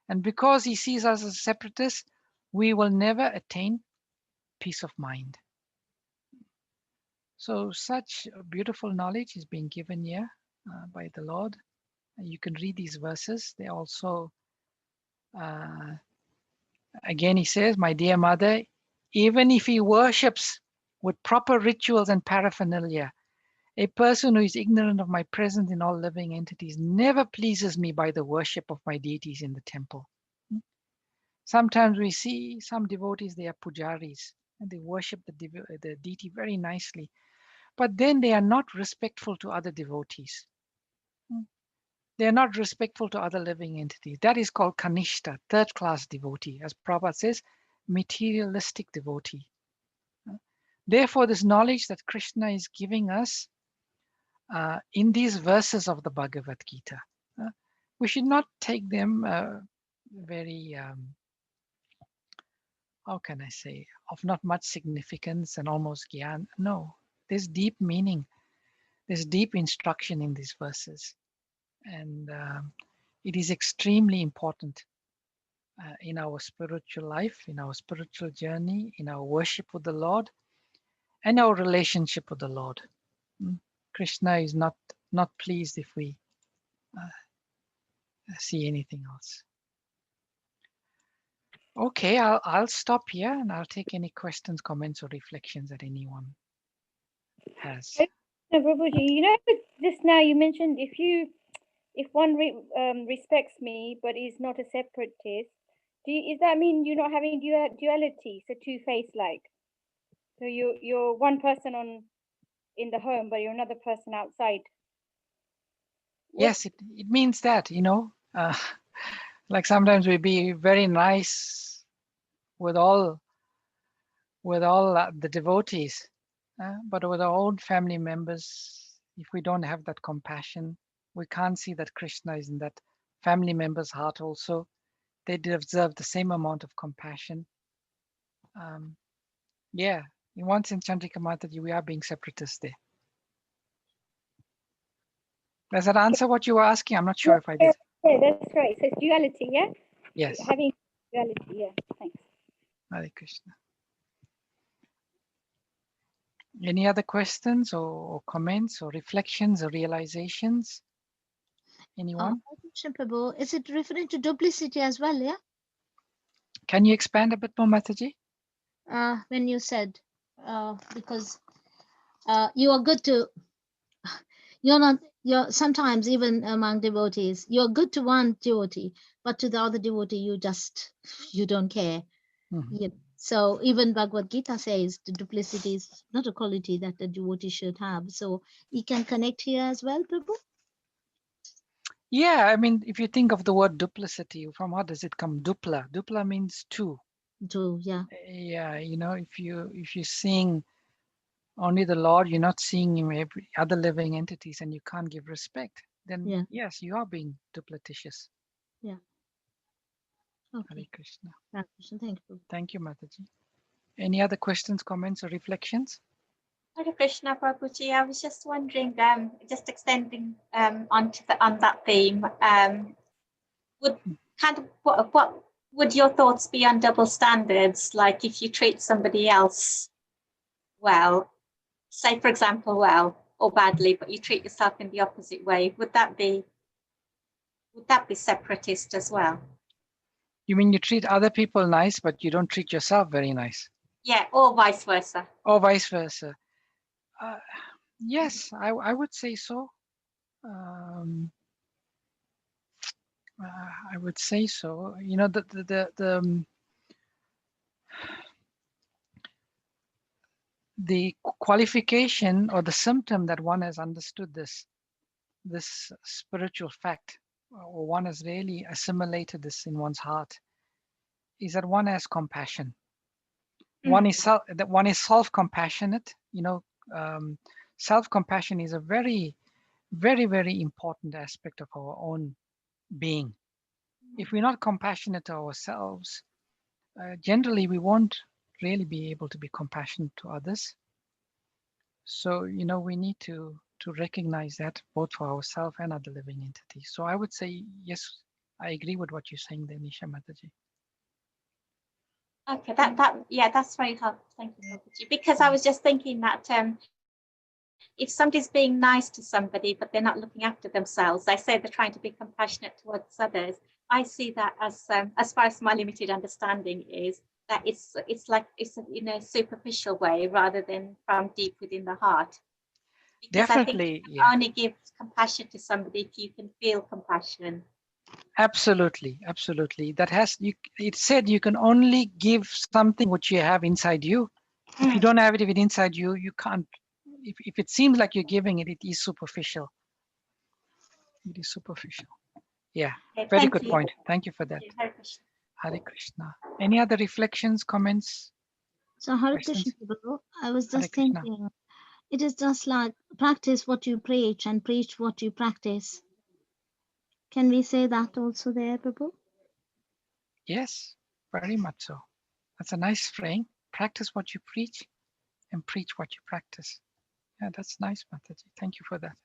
And because he sees us as a separatist, we will never attain peace of mind. So such beautiful knowledge is being given here by the Lord. You can read these verses. They also, again, he says, my dear mother, even if he worships with proper rituals and paraphernalia, a person who is ignorant of my presence in all living entities never pleases me by the worship of my deities in the temple. Sometimes we see some devotees, they are pujaris, and they worship the deity very nicely, but then they are not respectful to other devotees. They are not respectful to other living entities. That is called kanishta, third-class devotee. As Prabhupada says, materialistic devotee. Therefore, this knowledge that Krishna is giving us in these verses of the Bhagavad Gita, we should not take them very, how can I say, of not much significance and almost gyan. No, there's deep meaning. There's deep instruction in these verses. And it is extremely important in our spiritual life, in our spiritual journey, in our worship with the Lord, and our relationship with the Lord. Krishna is not pleased if we see anything else. Okay, I'll stop here and I'll take any questions, comments, or reflections that anyone has. No, Prabhuji, you know, just now you mentioned if one respects me but is not a separatist, does that mean you're not having duality, so two-faced like? So you're one person in the home, but you're another person outside. Yes, it means that, you know, like sometimes we be very nice with all the devotees, but with our own family members, if we don't have that compassion, we can't see that Krishna is in that family member's heart also. They deserve the same amount of compassion. Yeah, in one sense, Chandrika Mataji, we are being separatists there. Does that answer what you were asking? I'm not sure if I did. Yeah, that's right. So it's duality, yeah? Yes. Having duality, yeah. Thanks. Hare Krishna. Any other questions or comments or reflections or realizations? Anyone? Prabhu, is it referring to duplicity as well, yeah? Can you expand a bit more, Mataji? When you said, because you are good to, you're sometimes even among devotees, you're good to one devotee, but to the other devotee, you don't care. Mm-hmm. So even Bhagavad Gita says the duplicity is not a quality that the devotee should have. So he can connect here as well, Prabhu? Yeah, I mean, if you think of the word duplicity, from what does it come? Dupla. Dupla means two. Do, yeah. Yeah, if you're seeing only the Lord, you're not seeing him every other living entities, and you can't give respect, then Yeah. yes, you are being duplicitous. Yeah. Hare Okay. Krishna. Hare Krishna. Thank you. Thank you, Mataji. Any other questions, comments, or reflections? Hare Krishna, Prabhuji. I was just wondering, just extending on that theme, would kind of what would your thoughts be on double standards? Like if you treat somebody else well, say for example, well or badly, but you treat yourself in the opposite way, would that be separatist as well? You mean you treat other people nice, but you don't treat yourself very nice? Yeah, or vice versa. Or vice versa. Yes, I would say so. I would say so. The qualification or the symptom that one has understood this spiritual fact, or one has really assimilated this in one's heart, is that one has compassion. One is self-compassionate. Self-compassion is a very, very, very important aspect of our own being. If we're not compassionate to ourselves, generally we won't really be able to be compassionate to others. So, we need to recognize that both for ourselves and other living entities. So I would say, yes, I agree with what you're saying there, Nisha Mataji. Okay, that's very helpful. Thank you, Prabhuji. Because I was just thinking that if somebody's being nice to somebody, but they're not looking after themselves, they say they're trying to be compassionate towards others. I see that as far as my limited understanding is, that it's in a superficial way rather than from deep within the heart. Because Definitely, I think you can only give compassion to somebody if you can feel compassion. Absolutely, absolutely. It said you can only give something which you have inside you. If you don't have it inside you, you can't. If it seems like you're giving it, it is superficial. It is superficial. Yeah, Okay, very good point. Thank you for that. Hare Krishna. Hare Krishna. Any other reflections, comments? So Hare Questions? Krishna, Prabhu, I was Hare just Krishna. thinking, it is just like practice what you preach and preach what you practice. Can we say that also there, Prabhu? Yes, very much so. That's a nice frame. Practice what you preach and preach what you practice. Yeah, that's nice, Mataji. Thank you for that.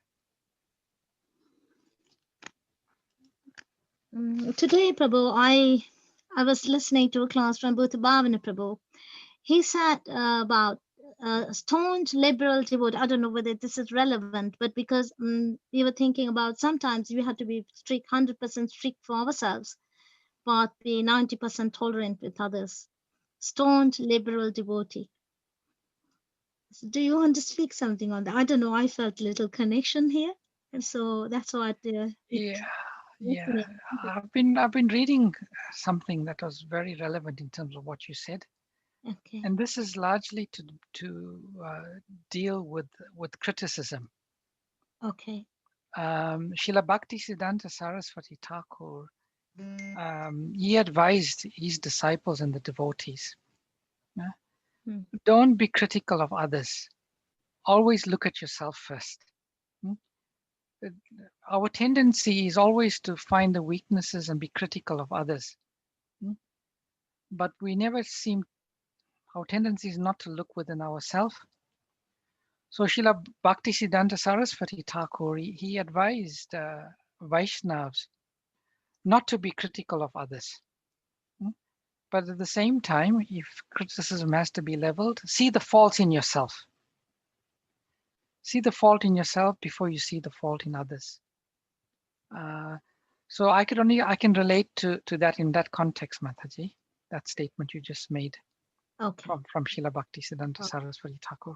Today, Prabhu, I was listening to a class from Bhuta Bhavana, Prabhu. He said about staunch liberal devotee. I don't know whether this is relevant, but because we were thinking about sometimes we have to be strict, 100% strict for ourselves, but be 90% tolerant with others. Staunch liberal devotee. So do you want to speak something on that? I don't know. I felt a little connection here, and so that's what. Yeah. I've been reading something that was very relevant in terms of what you said. Okay. And this is largely to deal with criticism. Okay. Srila Bhaktisiddhanta Saraswati Thakur, he advised his disciples and the devotees, don't be critical of others. Always look at yourself first. Our tendency is always to find the weaknesses and be critical of others. But we never seem, our tendency is not to look within ourselves. So Srila Bhaktisiddhanta Saraswati Thakur, he advised Vaishnavas not to be critical of others. But at the same time, if criticism has to be leveled, see the faults in yourself. See the fault in yourself before you see the fault in others. So I can relate to that in that context, Mataji, that statement you just made. Okay. From Srila Bhaktisiddhanta Saraswati Thakur.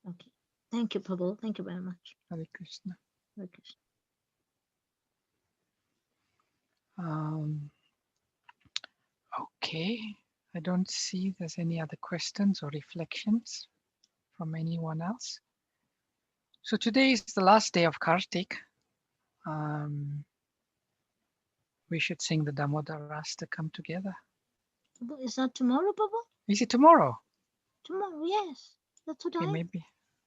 Okay. Thank you, Prabhu. Thank you very much. Hare Krishna. Hare Krishna. Okay. I don't see there's any other questions or reflections from anyone else. So today is the last day of Kartik. we should sing the Damodar Astakam together. Is that tomorrow, Prabhu? Is it tomorrow? Tomorrow, yes. That's what Okay, I. maybe.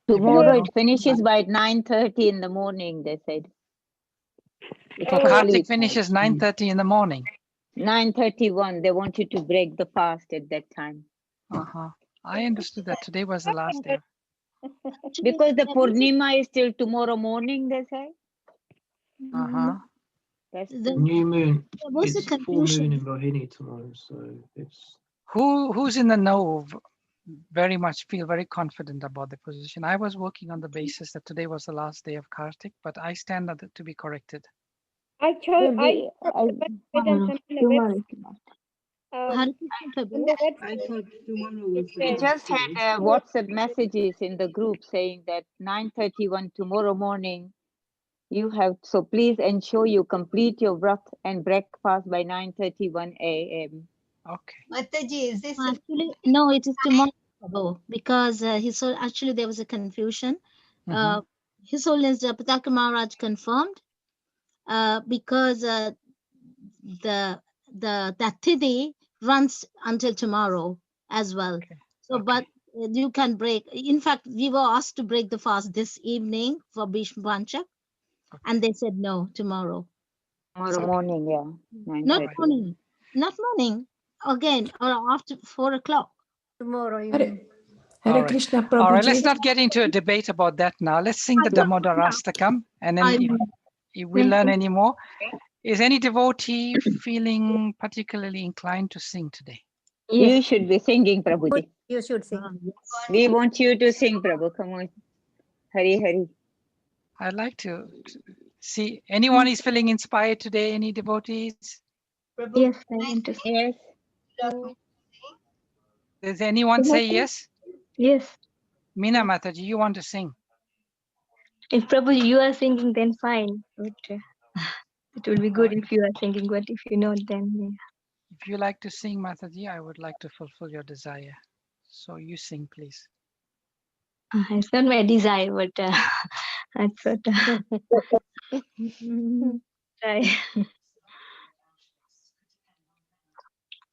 Tomorrow maybe it finishes by 9:30 in the morning, they said. You So can Kartik sleep. finishes 9:30 in the morning. 9:31, they want you to break the fast at that time. I understood that today was the last day. Because the Purnima is till tomorrow morning, they say. That's The New moon. there was a It's full moon confusion. in Rohini tomorrow, so it's. Who's in the know? Very much feel very confident about the position. I was working on the basis that today was the last day of Kartik, but I stand to be corrected. I chose. Well, Hare Krishna, Prabhu. I thought tomorrow was the we last just day. had WhatsApp messages in the group saying that 9:31 tomorrow morning you have, so please ensure you complete your vrat and breakfast by 9:31 a.m. Okay. Mataji, is this Actually, no, it is tomorrow, Prabhu, because actually there was a confusion. His Holiness Japataka Maharaj confirmed because that Tithi runs until tomorrow as well. Okay. So, but you can break. In fact, we were asked to break the fast this evening for Bhishma Panchak, and they said no, tomorrow. Tomorrow morning, yeah. Not 9:30. morning, not morning. Again, or after 4 o'clock. tomorrow? Hare Krishna, Prabhuji. All right, let's not get into a debate about that now. Let's sing the Damodar Astakam, and then if we learn any more. Is any devotee feeling particularly inclined to sing today? You should be singing, Prabhuji. You should sing. We want you to sing, Prabhu. Come on. Hari Hari. I'd like to see anyone is feeling inspired today. Any devotees? Yes, I want to sing. Yes. Does anyone say yes? Yes. Meena Mataji, you want to sing? If Prabhuji, you are singing, then fine. But it will be good if you are singing. But if you not, then yeah. If you like to sing, Mataji, I would like to fulfill your desire. So you sing, please. It's not my desire, but that's what. Try.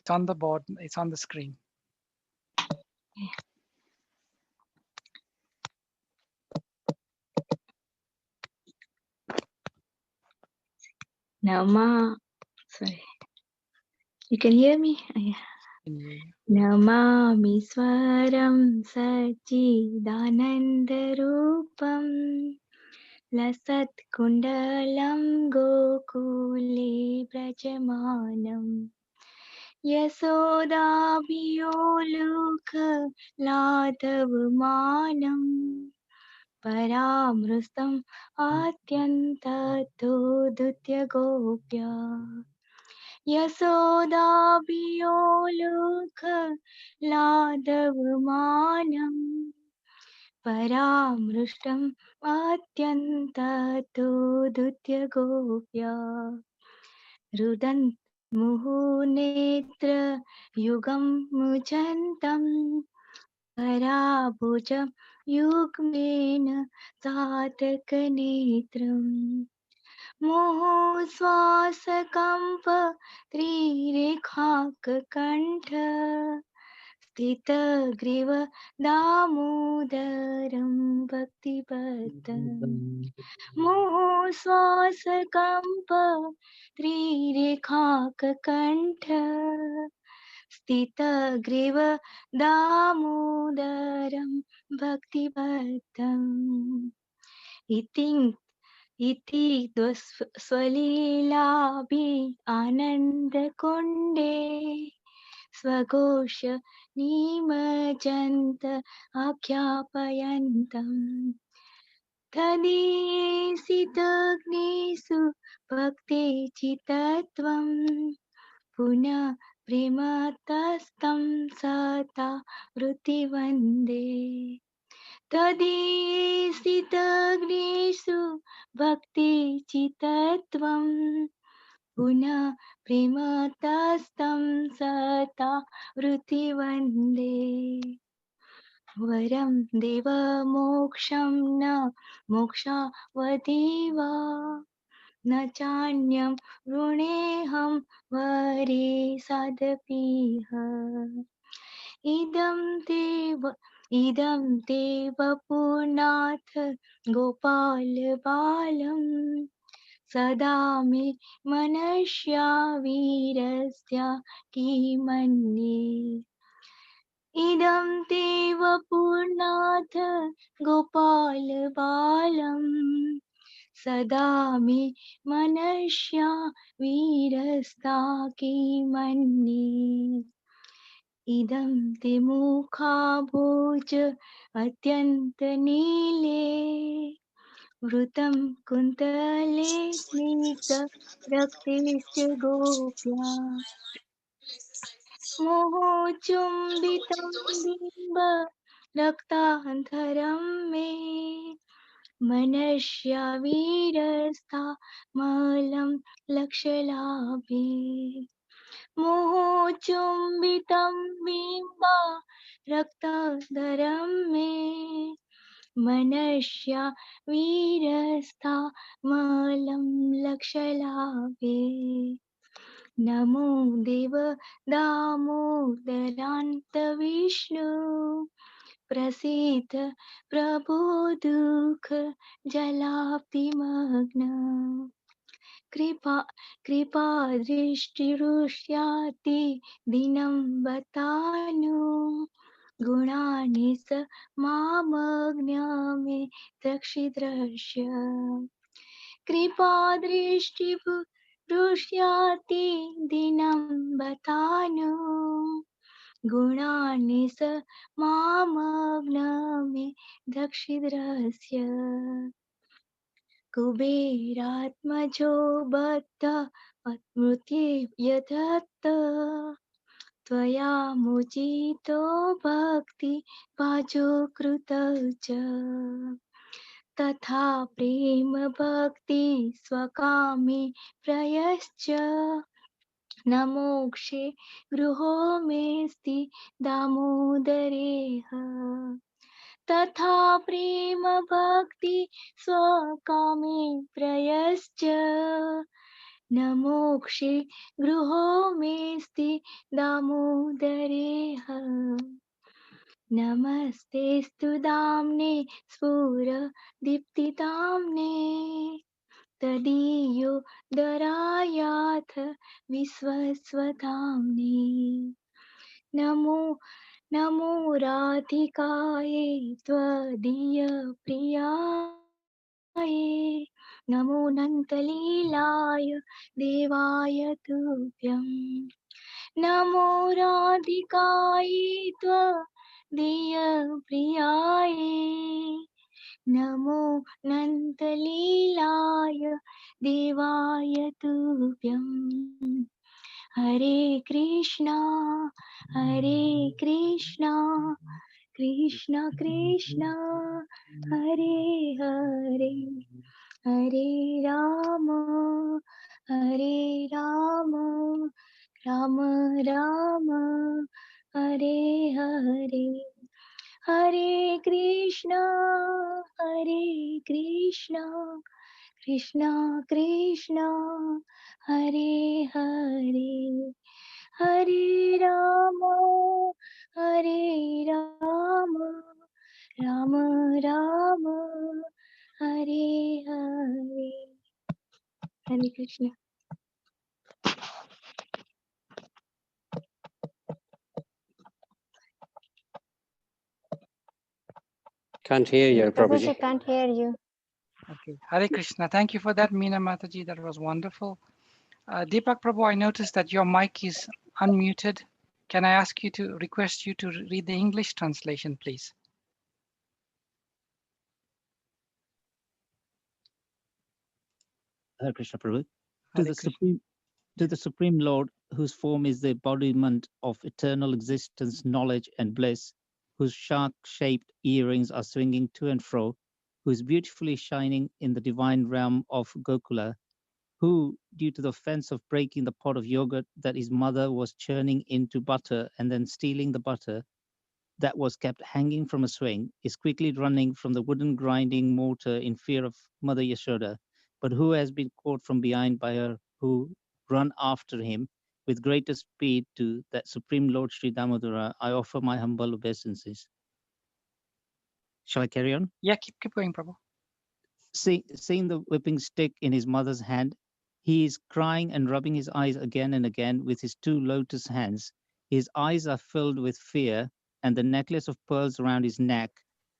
It's on the board. It's on the screen. Nama. Sorry. You can hear me? Namami Swaram Sachidanandarupam Lasat Kundalam Gokule Brajamanam Yasodabhiyolukha Ladavamanam Paramrustam Atyantato Dutya Gopya Yasodabhiyolukha Ladavamanam Paramrustam Atyantato Dutya Gopya Rudant Muhunetra Yugam Mujantam Parabhujam Yugmena Tatakanetram Moho Swasakampa Trirekhakakantha Stitagriva Damodaram Bhaktipatam Moho Swasakampa Trirekhakakantha Stitagriva Damodaram Bhaktipatam Iti swalilabi anandakunde swagosha nimajanta akyapayantam tadisitagnesu bhakti chitatvam puna prematastam sata vrutivande तदीसितग्नेषु भक्ति चितत्वं पुनः प्रेमतस्तं सता वृत्तिवन्दे वरं देवमोक्षं न मोक्षावदेव न चान्यं ऋणेऽहं वरे सदपीह इदं ते वपुनाथ गोपाल बालम् सदा मे मनस्या वीरस्य किमन्ये इदं ते वपुनाथ गोपाल बालम् सदा मे मनस्या वीरस्ता किमन्ये इदं ते मुखाभोज अत्यन्तनीले वृतं कुन्तले स्निग्ध रक्तेश्च गोप्या मोहोचुम्बितं बिम्ब रक्तान्धरं मे मनस्या वीरस्था मलं लक्षलाभे मोहोचुम्बितं बिम्बा रक्तधरं मे मनस्या वीरस्था मलं लक्षलाभे नमो देव दामोदरान्त विष्णु प्रसीद प्रभो दुःख जलाप्तिमग्न कृपा दृष्टिरुष्याति दिनं बतानु गुणानि स मामज्ञामे दक्षिद्रश्य कृपा दृष्टिरुष्याति दिनं बतानु गुणानि स मामज्ञामे दक्षिद्रस्य कुबेरात्मजो बद्ध मृत्ये यदत्त त्वया मुचितो भक्ति भाजो कृतौ च तथा प्रेम भक्ति स्वकामे प्रयश्च न मोक्षे गृहो मेस्ति दामोदरेह तथा प्रेम भक्ति स्वकामे प्रयश्च न मोक्षे गृहो मेस्ति दामोदरेह नमस्तेऽस्तु दाम्ने स्फुरदीप्तिदाम्ने तदीयो दरायाथ विश्वस्वधाम्ने नमो राधिकायै त्वदीयप्रियायै नमो नन्तलीलाय देवाय तुभ्यं नमो राधिकायै त्वदीयप्रियायै नमो नन्तलीलाय देवाय तुभ्यं हरे Krishna Krishna Krishna Hare Hare Hare Ram Ram Ram Hare Hare Hare Krishna Krishna Krishna Hare Hare Hare Ram Ram Ram Hare Hare Hare Krishna Can't hear you, Prabhuji Prabhuji. can't hear you. Okay. Hare Krishna. Thank you for that, Meena Mataji. That was wonderful. Deepak Prabhu, I noticed that your mic is unmuted. Can I ask you to request you to read the English translation, please? Hare Krishna Prabhu. Hare Krishna. To the Supreme Lord, whose form is the embodiment of eternal existence, knowledge, and bliss, whose shark-shaped earrings are swinging to and fro, who is beautifully shining in the divine realm of Gokula, who, due to the offense of breaking the pot of yogurt that his mother was churning into butter and then stealing the butter that was kept hanging from a swing, is quickly running from the wooden grinding mortar in fear of Mother Yashoda, but who has been caught from behind by her who run after him with greater speed to that Supreme Lord Sri Damodara, I offer my humble obeisances. Shall I carry on? Yeah, keep going, Prabhu. Seeing the whipping stick in his mother's hand, he is crying and rubbing his eyes again and again with his two lotus hands. His eyes are filled with fear, and the necklace of pearls around his neck,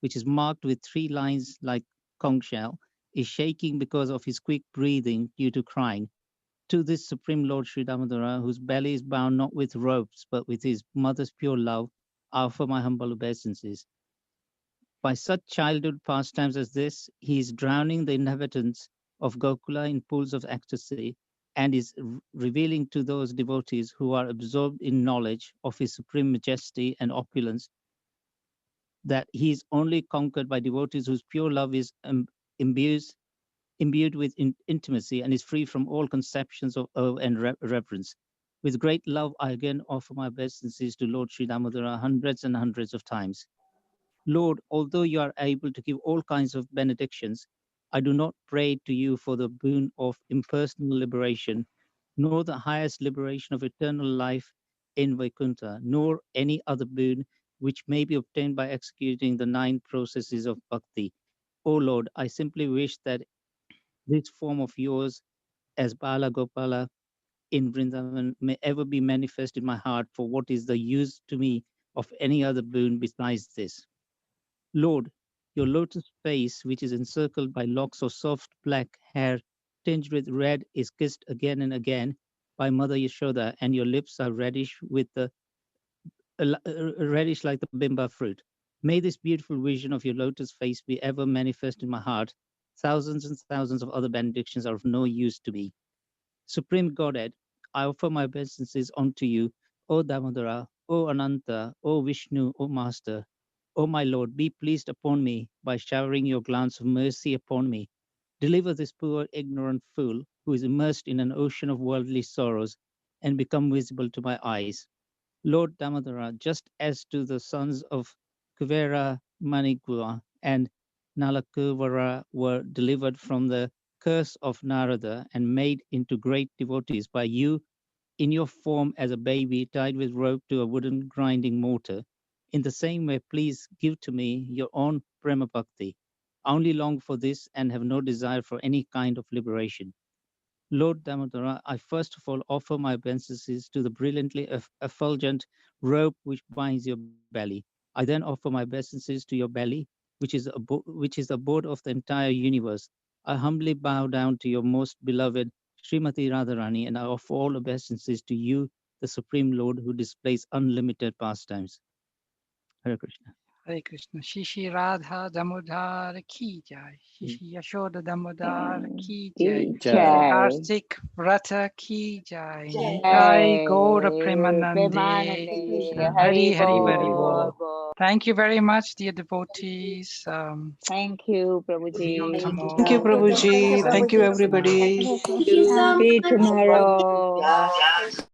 which is marked with 3 lines like conch shell, is shaking because of his quick breathing due to crying. To this Supreme Lord Sri Damodara, whose belly is bound not with ropes, but with his mother's pure love, I offer my humble obeisances. By such childhood pastimes as this, he is drowning the inhabitants of Gokula in pools of ecstasy and is revealing to those devotees who are absorbed in knowledge of his supreme majesty and opulence that he is only conquered by devotees whose pure love is imbued with intimacy and is free from all conceptions of awe and reverence. With great love, I again offer my obeisances to Lord Sri Damodara hundreds and hundreds of times. Lord, although you are able to give all kinds of benedictions, I do not pray to you for the boon of impersonal liberation, nor the highest liberation of eternal life in Vaikuntha, nor any other boon which may be obtained by executing the 9 processes of bhakti. O Lord, I simply wish that this form of yours as Bala Gopala in Vrindavan may ever be manifest in my heart, for what is the use to me of any other boon besides this? Lord, your lotus face, which is encircled by locks of soft black hair tinged with red, is kissed again and again by Mother Yashoda, and your lips are reddish with the reddish like the bimba fruit. May this beautiful vision of your lotus face be ever manifest in my heart. Thousands and thousands of other benedictions are of no use to me. Supreme Godhead, I offer my obeisances unto you, O Damodara, O Ananta, O Vishnu, O Master. O my Lord, be pleased upon me by showering your glance of mercy upon me. Deliver this poor ignorant fool who is immersed in an ocean of worldly sorrows and become visible to my eyes. Lord Damodara, just as to the sons of Kuvera Manigua and Nalakuvara were delivered from the curse of Narada and made into great devotees by you in your form as a baby tied with rope to a wooden grinding mortar, in the same way, please give to me your own Prema Bhakti. I only long for this and have no desire for any kind of liberation. Lord Damodara, I first of all offer my obeisances to the brilliantly effulgent rope which binds your belly. I then offer my obeisances to your belly, which is the abode of the entire universe. I humbly bow down to your most beloved Srimati Radharani, and I offer all obeisances to you, the Supreme Lord, who displays unlimited pastimes. Hare Krishna. Hare Krishna. Shishi Radha Damodar ki jai. Shishi Yashoda Damodar ki jai. Jai. Kartik Vrata ki jai. Jai. Jai Gaura Premanande. Premanande. Hari Hari Hari Hari Bol. Bol. Thank you very much, dear devotees. Thank you, Prabhuji. Thank you, Prabhuji. Thank you, everybody. See you tomorrow.